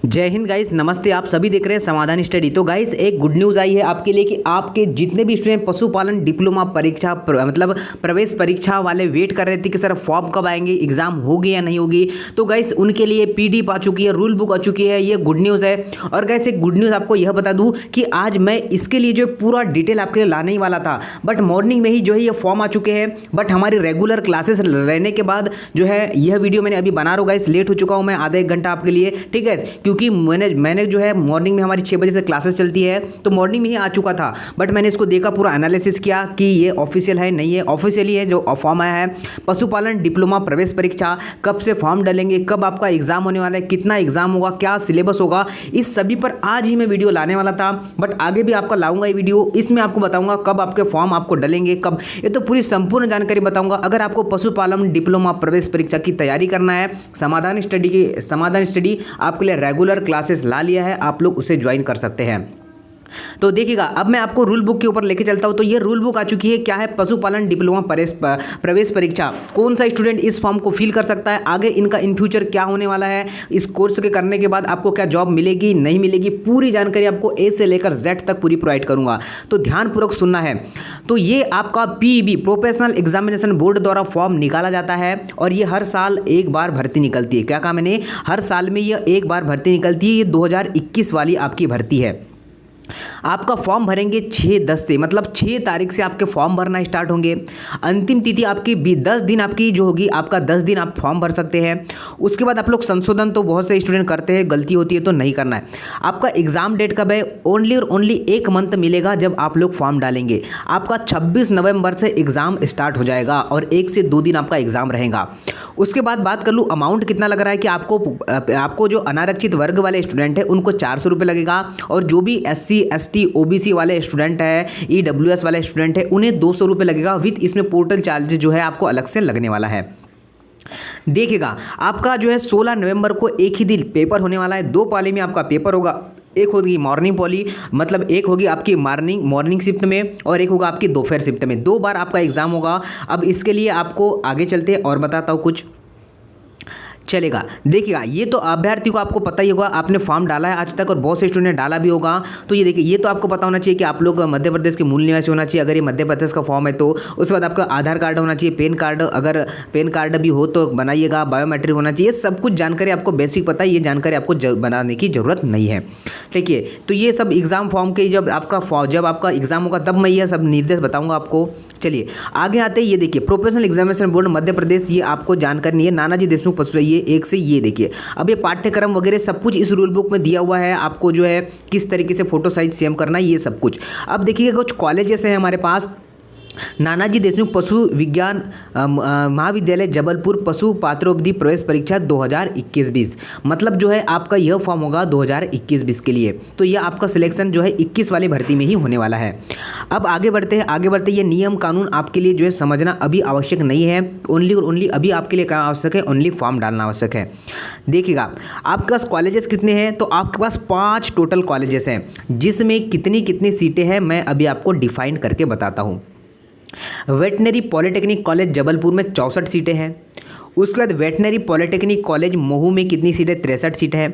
जय हिंद गाइस, नमस्ते। आप सभी देख रहे हैं समाधान स्टडी। तो गाइस एक गुड न्यूज़ आई है आपके लिए कि आपके जितने भी स्टूडेंट पशुपालन डिप्लोमा परीक्षा मतलब प्रवेश परीक्षा वाले वेट कर रहे थे कि सर फॉर्म कब आएंगे, एग्जाम होगी या नहीं होगी, तो गाइस उनके लिए पीडीएफ आ चुकी है, रूल बुक आ चुकी है। ये गुड न्यूज़ है। और गाइस एक गुड न्यूज़ आपको यह बता दूँ कि आज मैं इसके लिए जो पूरा डिटेल आपके लिए लाने ही वाला था, बट मॉर्निंग में ही जो है ये फॉर्म आ चुके हैं। बट हमारी रेगुलर क्लासेस रहने के बाद जो है यह वीडियो मैंने अभी बना रहा हूँ गाइस। लेट हो चुका हूँ मैं आधा एक घंटा आपके लिए, ठीक है, क्योंकि मैंने जो है मॉर्निंग में हमारी 6 बजे से क्लासेस चलती है, तो मॉर्निंग में ही आ चुका था। बट मैंने इसको देखा, पूरा एनालिसिस किया कि ये ऑफिशियल है नहीं है। ऑफिशियली है जो फॉर्म आया है, पशुपालन डिप्लोमा प्रवेश परीक्षा कब से फॉर्म डालेंगे, कब आपका एग्जाम होने वाला है, कितना एग्जाम होगा, क्या सिलेबस होगा, इस सभी पर आज ही मैं वीडियो लाने वाला था। बट आगे भी आपका लाऊंगा ये वीडियो। इसमें आपको बताऊंगा कब आपके फॉर्म आपको डलेंगे, कब, ये तो पूरी संपूर्ण जानकारी बताऊंगा। अगर आपको पशुपालन डिप्लोमा प्रवेश परीक्षा की तैयारी करना है, समाधान स्टडी आपके लिए रेगुलर क्लासेस ला लिया है, आप लोग उसे ज्वाइन कर सकते हैं। तो देखिएगा, अब मैं आपको रूल बुक के ऊपर लेके चलता हूं। तो ये रूल बुक आ चुकी है। क्या है? पशुपालन डिप्लोमा प्रवेश परीक्षा, कौन सा स्टूडेंट इस फॉर्म को फिल कर सकता है, आगे इनका इन फ्यूचर क्या होने वाला है, इस कोर्स के करने के बाद आपको क्या जॉब मिलेगी नहीं मिलेगी, पूरी जानकारी आपको ए से लेकर जेड तक पूरी प्रोवाइड करूंगा। तो ध्यानपूर्वक सुनना है। तो ये आपका पीईबी प्रोफेशनल एग्जामिनेशन बोर्ड द्वारा फॉर्म निकाला जाता है और ये हर साल एक बार भर्ती निकलती है। क्या कहा मैंने? हर साल में ये एक बार भर्ती निकलती है। ये 2021 वाली आपकी भर्ती है। आपका फॉर्म भरेंगे 6/10 से, मतलब 6 तारीख से आपके फॉर्म भरना स्टार्ट होंगे। अंतिम तिथि आपकी 10 दिन आपकी जो होगी, आपका 10 दिन आप फॉर्म भर सकते हैं। उसके बाद आप लोग संशोधन तो बहुत से स्टूडेंट करते हैं, गलती होती है तो नहीं करना है। आपका एग्जाम डेट कब है? ओनली और ओनली 1 मंथ मिलेगा जब आप लोग फॉर्म डालेंगे। आपका 26 नवंबर से एग्जाम स्टार्ट हो जाएगा और 1 से 2 दिन आपका एग्जाम रहेगा। उसके बाद बात कर लूँ अमाउंट कितना लग रहा है, कि आपको जो अनारक्षित वर्ग वाले स्टूडेंट है उनको 400 रुपये लगेगा, और जो भी SC ST OBC वाले स्टूडेंट है, EWS वाले स्टूडेंट है, उन्हें 200 रुपये लगेगा। विथ इसमें पोर्टल चार्जेस जो है आपको अलग से लगने वाला है। देखिएगा, आपका जो है 16 नवंबर को एक ही दिन पेपर होने वाला है। 2 पाली में आपका पेपर होगा। एक होगी मॉर्निंग पॉली, मतलब एक होगी आपकी मॉर्निंग शिफ्ट में और एक होगा आपकी दोपहर शिफ्ट में। 2 बार आपका एग्जाम होगा। अब इसके लिए आपको आगे चलते और बताता हूँ कुछ चलेगा। देखिएगा, ये तो अभ्यर्थी को आपको पता ही होगा, आपने फॉर्म डाला है आज तक और बहुत से स्टूडेंट ने डाला भी होगा। तो ये देखिए, ये तो आपको पता होना चाहिए कि आप लोग मध्य प्रदेश के मूल निवासी होना चाहिए, अगर ये मध्य प्रदेश का फॉर्म है तो। उसके बाद आपका आधार कार्ड होना चाहिए, पैन कार्ड, अगर पैन कार्ड भी हो तो बनाइएगा, बायोमेट्रिक होना चाहिए। सब कुछ जानकारी आपको बेसिक पता है, ये जानकारी आपको बनाने की ज़रूरत नहीं है, ठीक है। तो ये सब एग्ज़ाम फॉर्म के जब आपका एग्ज़ाम होगा तब मैं ये सब निर्देश बताऊँगा आपको। चलिए आगे आते हैं। ये देखिए, professional examination board Madhya Pradesh, ये आपको जानकारी नहीं है। नानाजी देशमुख पशु, ये 1 से ये देखिए। अब ये पाठ्यक्रम वगैरह सब कुछ इस रूल बुक में दिया हुआ है, आपको जो है किस तरीके से फोटो साइज सेव करना है, ये सब कुछ। अब देखिए, कुछ कॉलेजेस हैं हमारे पास। नानाजी देशमुख पशु विज्ञान महाविद्यालय जबलपुर पशु पात्रोवधि प्रवेश परीक्षा 2021-20, मतलब जो है आपका यह फॉर्म होगा 2021-20 के लिए। तो यह आपका सिलेक्शन जो है 21 वाली भर्ती में ही होने वाला है। अब आगे बढ़ते हैं। ये नियम कानून आपके लिए जो है समझना अभी आवश्यक नहीं है। ओनली और ओनली अभी आपके लिए क्या आवश्यक है? ओनली फॉर्म डालना आवश्यक है। देखिएगा, आपके पास कॉलेजेस कितने हैं? तो आपके पास 5 टोटल कॉलेजेस हैं, जिसमें कितनी सीटें हैं मैं अभी आपको डिफाइन करके बताता हूँ। वेटनरी पॉलिटेक्निक कॉलेज जबलपुर में 64 सीटें हैं। उसके बाद वेटनरी पॉलिटेक्निक कॉलेज महू में कितनी सीटें? 63 सीटें हैं।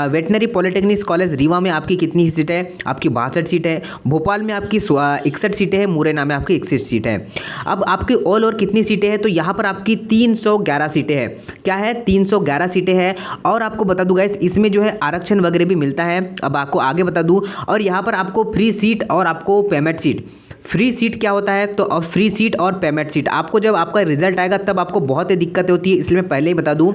वेटनरी पॉलिटेक्निक कॉलेज रीवा में आपकी कितनी सीटें हैं? आपकी 62 सीटें हैं। भोपाल में आपकी 61 सीटें हैं। मुरैना में आपकी 61 सीटें हैं। अब आपकी ऑल और कितनी सीटें हैं? तो यहाँ पर आपकी 311 सीटें हैं। क्या है? 311 सीटें हैं। और आपको बता दूँ गाइस, इसमें जो है आरक्षण वगैरह भी मिलता है। अब आपको आगे बता दूँ। और यहाँ पर आपको फ्री सीट और आपको पेमेंट सीट। फ्री सीट क्या होता है? तो अब फ्री सीट और पेमेंट सीट आपको जब आपका रिजल्ट आएगा तब आपको बहुत ही दिक्कत होती है, इसलिए मैं पहले ही बता दूं।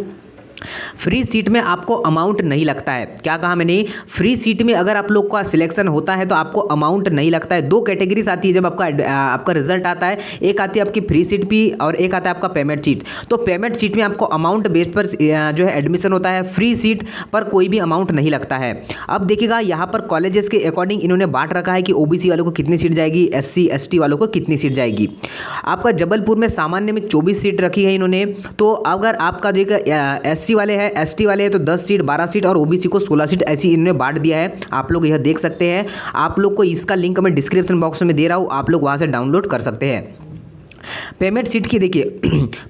फ्री सीट में आपको अमाउंट नहीं लगता है। क्या कहा मैंने? फ्री सीट में अगर आप लोग का सिलेक्शन होता है तो आपको अमाउंट नहीं लगता है। 2 कैटेगरीज आती है जब आपका रिजल्ट आता है। एक आती है आपकी फ्री सीट भी और एक आता है आपका पेमेंट सीट। तो पेमेंट सीट में आपको अमाउंट बेस पर जो है एडमिशन होता है। फ्री सीट पर कोई भी अमाउंट नहीं लगता है। अब देखिएगा, यहाँ पर कॉलेजेस के अकॉर्डिंग इन्होंने बांट रखा है कि OBC वालों को कितनी सीट जाएगी, SC ST वालों को कितनी सीट जाएगी। आपका जबलपुर में सामान्य में 24 सीट रखी है इन्होंने। तो अगर आपका जो SC वाले हैं, ST वाले हैं तो 10 सीट, 12 सीट और OBC को 16 सीट ऐसी इन्होंने बांट दिया है। आप लोग यह देख सकते हैं। आप लोग को इसका लिंक मैं डिस्क्रिप्शन बॉक्स में दे रहा हूँ, आप लोग वहाँ से डाउनलोड कर सकते हैं। पेमेंट सीट की देखिए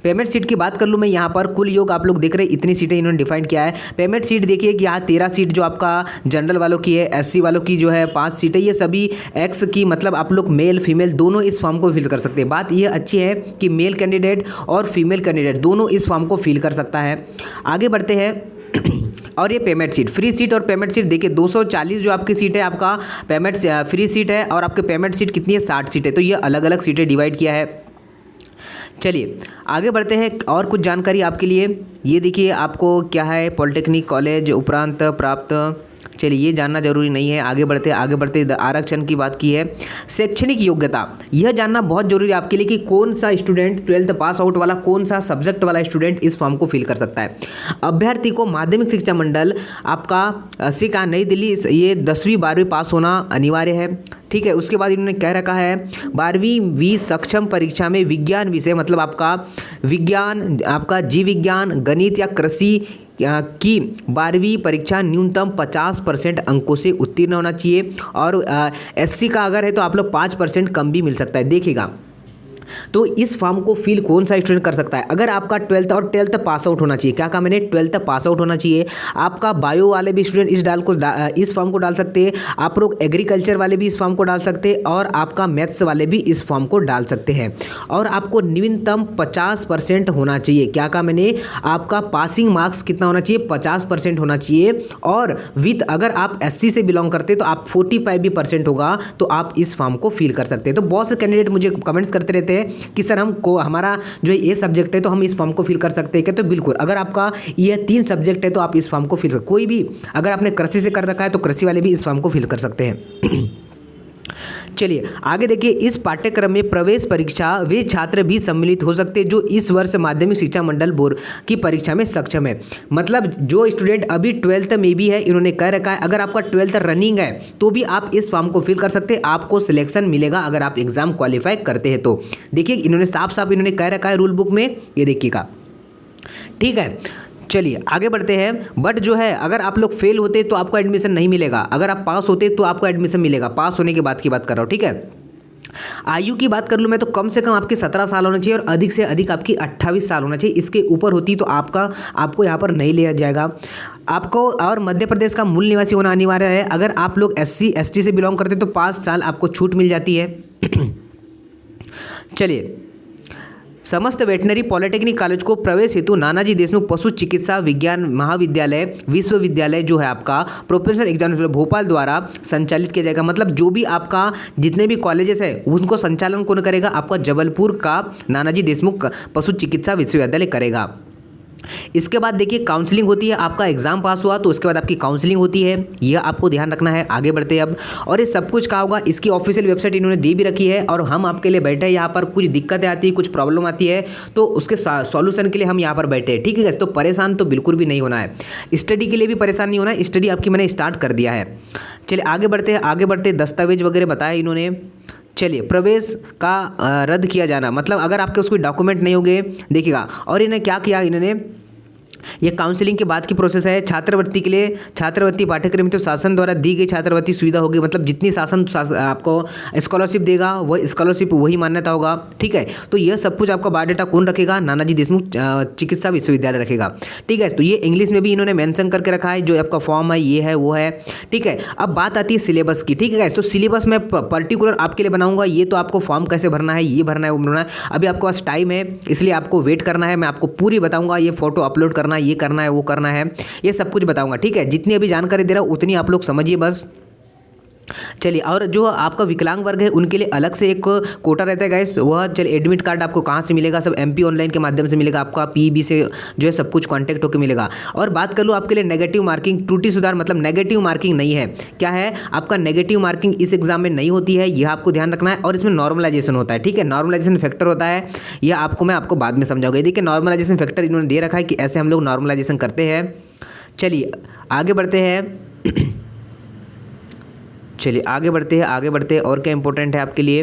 पेमेंट सीट की बात कर लूँ मैं यहाँ पर, कुल योग आप लोग देख रहे हैं इतनी सीटें इन्होंने डिफाइन किया है। पेमेंट सीट देखिए कि यहाँ 13 सीट जो आपका जनरल वालों की है, एससी वालों की जो है 5 सीटें, ये सभी एक्स की, मतलब आप लोग मेल फीमेल दोनों इस फॉर्म को फिल कर सकते हैं। बात ये अच्छी है कि मेल कैंडिडेट और फीमेल कैंडिडेट दोनों इस फॉर्म को फिल कर सकता है। आगे बढ़ते हैं और ये पेमेंट सीट, फ्री सीट और पेमेंट सीट देखिए 240 जो आपकी सीट है आपका पेमेंट फ्री सीट है, और आपके पेमेंट सीट कितनी है 60 सीट है। तो ये अलग अलग सीटें डिवाइड किया है। चलिए आगे बढ़ते हैं और कुछ जानकारी आपके लिए। ये देखिए आपको क्या है, पॉलिटेक्निक कॉलेज उपरांत प्राप्त, चलिए ये जानना जरूरी नहीं है। आगे बढ़ते आरक्षण की बात की है। शैक्षणिक योग्यता, यह जानना बहुत जरूरी है आपके लिए कि कौन सा स्टूडेंट 12th पास आउट वाला, कौन सा सब्जेक्ट वाला स्टूडेंट इस फॉर्म को फिल कर सकता है। अभ्यर्थी को माध्यमिक शिक्षा मंडल आपका सिका नई दिल्ली ये 10वीं 12वीं पास होना अनिवार्य है। ठीक है, उसके बाद इन्होंने कह रखा है 12वीं सक्षम परीक्षा में विज्ञान विषय, मतलब आपका विज्ञान, आपका जीव विज्ञान, गणित या कृषि की 12वीं परीक्षा न्यूनतम 50% अंकों से उत्तीर्ण होना चाहिए। और एससी का अगर है तो आप लोग 5% कम भी मिल सकता है। देखिएगा तो इस फॉर्म को फिल कौन सा स्टूडेंट कर सकता है, अगर आपका 12th और 12th पास आउट होना चाहिए। क्या कहा मैंने, 12th पास आउट होना चाहिए। आपका बायो वाले भी स्टूडेंट इस फॉर्म को डाल सकते हैं। आप लोग एग्रीकल्चर वाले भी इस फॉर्म को डाल सकते हैं, और आपका मैथ्स वाले भी इस फॉर्म को डाल सकते हैं। और आपको न्यूनतम 50% होना चाहिए। क्या कहा मैंने, आपका पासिंग मार्क्स कितना होना चाहिए, 50% होना चाहिए। और विथ अगर आप एससी से बिलोंग करते तो आप 45% होगा, तो आप इस फॉर्म को फिल कर सकते हैं। तो बहुत से कैंडिडेट मुझे कमेंट्स करते रहते हैं कि सर हमको हमारा जो ये सब्जेक्ट है तो हम इस फॉर्म को फिल कर सकते हैं क्या, तो बिल्कुल, अगर आपका ये 3 सब्जेक्ट है तो आप इस फॉर्म को फिल कर, कोई भी अगर आपने कृषि से कर रखा है तो कृषि वाले भी इस फॉर्म को फिल कर सकते हैं। चलिए आगे देखिए, इस पाठ्यक्रम में प्रवेश परीक्षा वे छात्र भी सम्मिलित हो सकते हैं जो इस वर्ष माध्यमिक शिक्षा मंडल बोर्ड की परीक्षा में सक्षम है। मतलब जो स्टूडेंट अभी 12th में भी है, इन्होंने कह रखा है अगर आपका 12th रनिंग है तो भी आप इस फॉर्म को फिल कर सकते हैं, आपको सिलेक्शन मिलेगा अगर आप एग्जाम क्वालिफाई करते हैं तो। देखिए इन्होंने साफ साफ इन्होंने कह रखा है रूल बुक में, ये देखिएगा। ठीक है, चलिए आगे बढ़ते हैं। बट जो है अगर आप लोग फेल होते तो आपको एडमिशन नहीं मिलेगा, अगर आप पास होते तो आपको एडमिशन मिलेगा। पास होने के बाद की बात कर रहा हूँ। ठीक है, आयु की बात कर लूँ मैं तो कम से कम आपकी 17 साल होना चाहिए और अधिक से अधिक आपकी 28 साल होना चाहिए। इसके ऊपर होती तो आपको यहाँ पर नहीं लिया जाएगा आपको। और मध्य प्रदेश का मूल निवासी होना अनिवार्य है। अगर आप लोग SC ST से बिलोंग करते तो 5 साल आपको छूट मिल जाती है। चलिए, समस्त वेटनरी पॉलिटेक्निक कॉलेज को प्रवेश हेतु नानाजी देशमुख पशु चिकित्सा विज्ञान महाविद्यालय विश्वविद्यालय जो है आपका प्रोफेशनल एग्जाम भोपाल द्वारा संचालित किया जाएगा। मतलब जो भी आपका जितने भी कॉलेजेस है उनको संचालन कौन करेगा, आपका जबलपुर का नानाजी देशमुख पशु चिकित्सा विश्वविद्यालय करेगा। इसके बाद देखिए काउंसलिंग होती है। आपका एग्जाम पास हुआ तो उसके बाद आपकी काउंसलिंग होती है, यह आपको ध्यान रखना है। आगे बढ़ते हैं अब, और ये सब कुछ कहा होगा, इसकी ऑफिशियल वेबसाइट इन्होंने दे भी रखी है और हम आपके लिए बैठे हैं यहाँ पर। कुछ दिक्कतें आती है, कुछ प्रॉब्लम आती है तो उसके सॉल्यूशन के लिए हम यहाँ पर बैठे हैं। ठीक है, तो परेशान तो बिल्कुल भी नहीं होना है, स्टडी के लिए भी परेशान नहीं होना है, स्टडी आपकी मैंने स्टार्ट कर दिया है। चलिए आगे बढ़ते दस्तावेज वगैरह बताया इन्होंने। चलिए, प्रवेश का रद्द किया जाना, मतलब अगर आपके उसको डॉक्यूमेंट नहीं होंगे, देखिएगा। और इन्हें क्या किया, इन्होंने ये काउंसलिंग के बाद की प्रोसेस है। छात्रवृत्ति के लिए छात्रवृत्ति पाठ्यक्रम तो शासन द्वारा दी गई छात्रवृत्ति सुविधा होगी, मतलब जितनी शासन आपको स्कॉलरशिप देगा वह स्कॉलरशिप वही मान्यता होगा। ठीक है, तो यह सब कुछ आपका बायोडाटा कौन रखेगा, नानाजी देशमुख चिकित्सा विश्वविद्यालय रखेगा। ठीक है, तो ये इंग्लिश में भी इन्होंने मेंशन करके रखा है, जो आपका फॉर्म है ये है वो है। ठीक है, अब बात आती है सिलेबस की। ठीक है, तो सिलेबस मैं पर्टिकुलर आपके लिए बनाऊंगा, ये तो आपको फॉर्म कैसे भरना है, ये भरना है वो भरना है। अभी आपके पास टाइम है इसलिए आपको वेट करना है, मैं आपको पूरी बताऊंगा। ये फोटो अपलोड करना, ये करना है वो करना है, ये सब कुछ बताऊंगा। ठीक है, जितनी अभी जानकारी दे रहा हूं उतनी आप लोग समझिए बस। चलिए, और जो आपका विकलांग वर्ग है उनके लिए अलग से एक कोटा रहता है गाइस, वह चलिए एडमिट कार्ड आपको कहाँ से मिलेगा, सब MP ऑनलाइन के माध्यम से मिलेगा, आपका PEB से जो है सब कुछ कांटेक्ट होकर मिलेगा। और बात कर लूँ आपके लिए नेगेटिव मार्किंग, त्रुटि सुधार, मतलब नेगेटिव मार्किंग नहीं है। क्या है, आपका नेगेटिव मार्किंग इस एग्जाम में नहीं होती है, यह आपको ध्यान रखना है। और इसमें नॉर्मलाइजेशन होता है। ठीक है, नॉर्मलाइजेशन फैक्टर होता है, यह मैं आपको बाद में समझाऊंगा। देखिए देखिए फैक्टर इन्होंने दे रखा है कि ऐसे हम लोग नॉर्मलाइजेशन करते हैं। चलिए आगे बढ़ते हैं। चलिए आगे बढ़ते हैं और क्या इंपॉर्टेंट है आपके लिए।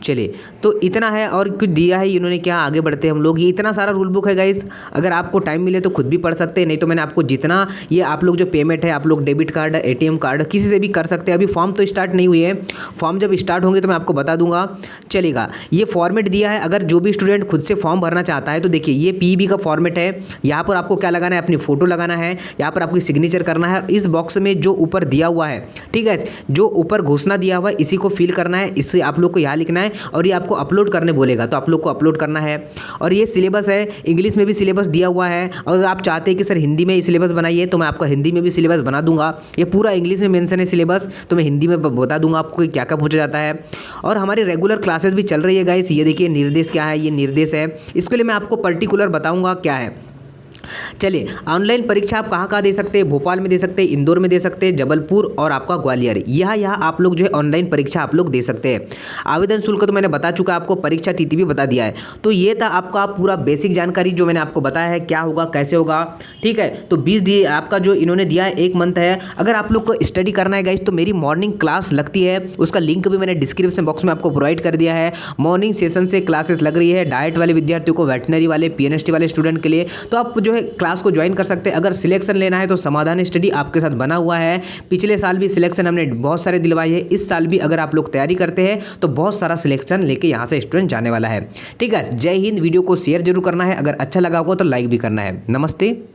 चलिए तो इतना है और कुछ दिया है इन्होंने, क्या आगे बढ़ते हैं हम लोग। ये इतना सारा रूल बुक है गाइस, अगर आपको टाइम मिले तो खुद भी पढ़ सकते हैं, नहीं तो मैंने आपको जितना ये आप लोग जो पेमेंट है आप लोग डेबिट कार्ड एटीएम कार्ड किसी से भी कर सकते हैं। अभी फॉर्म तो स्टार्ट नहीं हुई है, फॉर्म जब स्टार्ट होंगे तो मैं आपको बता दूंगा। चलेगा, ये फॉर्मेट दिया है, अगर जो भी स्टूडेंट खुद से फॉर्म भरना चाहता है तो देखिए ये पीईबी का फॉर्मेट है। यहाँ पर आपको क्या लगाना है, अपनी फोटो लगाना है, यहाँ पर आपकी सिग्नेचर करना है, इस बॉक्स में जो ऊपर दिया हुआ है, ठीक है, जो ऊपर घोषणा दिया हुआ है इसी को फिल करना है, इससे आप लोग को यहाँ लिखना है और ये आपको अपलोड करने बोलेगा तो आप लोग को अपलोड करना है। और ये सिलेबस है, इंग्लिश में भी सिलेबस दिया हुआ है, और आप चाहते हैं कि सर हिंदी में सिलेबस बनाइए तो मैं आपका हिंदी में भी सिलेबस बना दूंगा। ये पूरा इंग्लिश में मेंशन है सिलेबस, तो मैं हिंदी में बता दूंगा आपको कि क्या क्या पूछा जाता है। और हमारी रेगुलर क्लासेस भी चल रही है गाइस। ये देखिए निर्देश क्या है, ये निर्देश है, इसके लिए मैं आपको पर्टिकुलर बताऊंगा क्या है। चलिए, ऑनलाइन परीक्षा आप कहाँ दे सकते हैं, भोपाल में दे सकते हैं, इंदौर में दे सकते हैं, जबलपुर और आपका ग्वालियर, यहाँ आप लोग जो है ऑनलाइन परीक्षा आप लोग दे सकते हैं। आवेदन शुल्क तो मैंने बता चुका, आपको परीक्षा तिथि भी बता दिया है। तो ये था आपका पूरा बेसिक जानकारी जो मैंने आपको बताया है क्या होगा कैसे होगा, ठीक है। तो 20 दिए आपका जो इन्होंने दिया है 1 मंथ है। अगर आप लोग को स्टडी करना है गाइस तो मेरी मॉर्निंग क्लास लगती है, उसका लिंक भी मैंने डिस्क्रिप्शन बॉक्स में आपको प्रोवाइड कर दिया है। मॉर्निंग सेशन से क्लासेस लग रही है, डाइट वाले विद्यार्थियों को, वेटनरी वाले, पीएनएसटी वाले स्टूडेंट के लिए, तो आप जो है क्लास को ज्वाइन कर सकते हैं। अगर सिलेक्शन लेना है तो समाधान स्टडी आपके साथ बना हुआ है। पिछले साल भी सिलेक्शन हमने बहुत सारे दिलवाए हैं, इस साल भी अगर आप लोग तैयारी करते हैं तो बहुत सारा सिलेक्शन लेके यहाँ से स्टूडेंट जाने वाला है, ठीक है। जय हिंद। वीडियो को शेयर जरूर करना है, अगर अच्छा लगा होगा तो लाइक भी करना है। नमस्ते।